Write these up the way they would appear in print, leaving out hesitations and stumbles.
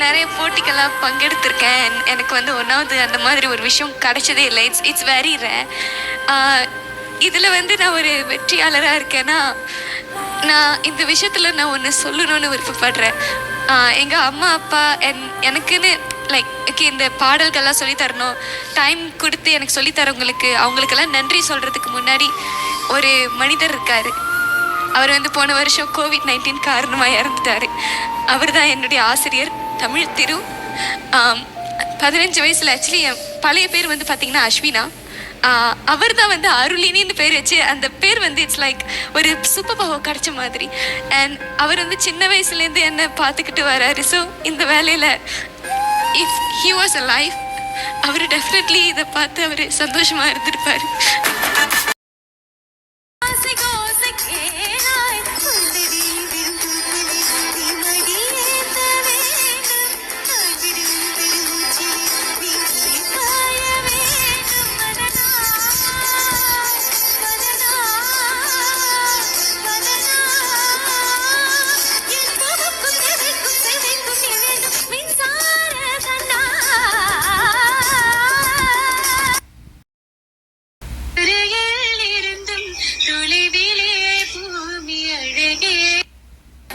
நிறைய போட்டிக்கெல்லாம் பங்கெடுத்திருக்கேன். எனக்கு வந்து ஒன்றாவது அந்த மாதிரி ஒரு விஷயம் கிடைச்சதே இல்லை. It's very rare. இதில் வந்து நான் ஒரு வெற்றியாளராக இருக்கேன்னா, நான் இந்த விஷயத்தில் நான் ஒன்று சொல்லணும்னு விருப்பப்படுறேன். எங்கள் அம்மா அப்பா எனக்குன்னு லைக் இந்த பாடல்கள்லாம் சொல்லித்தரணும், டைம் கொடுத்து எனக்கு சொல்லித்தரவங்களுக்கு அவங்களுக்கெல்லாம் நன்றி சொல்கிறதுக்கு முன்னாடி ஒரு மனிதர் இருக்கார். அவர் வந்து போன வருஷம் COVID-19 காரணமாக இறந்துட்டார். அவர் தான் என்னுடைய ஆசிரியர் தமிழ் திரு. 15 வயசில் ஆக்சுவலி என் பழைய பேர் வந்து பார்த்திங்கன்னா அஸ்வினா. அவர் தான் வந்து அருளினின்னு பேர் வச்சு, அந்த பேர் வந்து இட்ஸ் லைக் ஒரு சூப்பர் பவர் கிடைச்ச மாதிரி. அண்ட் அவர் வந்து சின்ன வயசுலேருந்து என்னை பார்த்துக்கிட்டு வராரு. ஸோ இந்த வேலையில் if he was a life, அவர் டெஃபினெட்லி இதை பார்த்து அவர் சந்தோஷமாக இருந்திருப்பார்.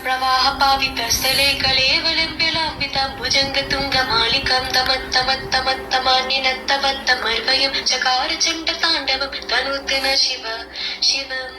प्रवाहपावितस्थले कलेवलम्ब्यलाम्बितां भुजङ्गतुङ्गमालिकां तमत्तमत्तमान्निनत्तमत्तमर्वयं चकार चण्डताण्डवं तनूतन शिव शिवम्.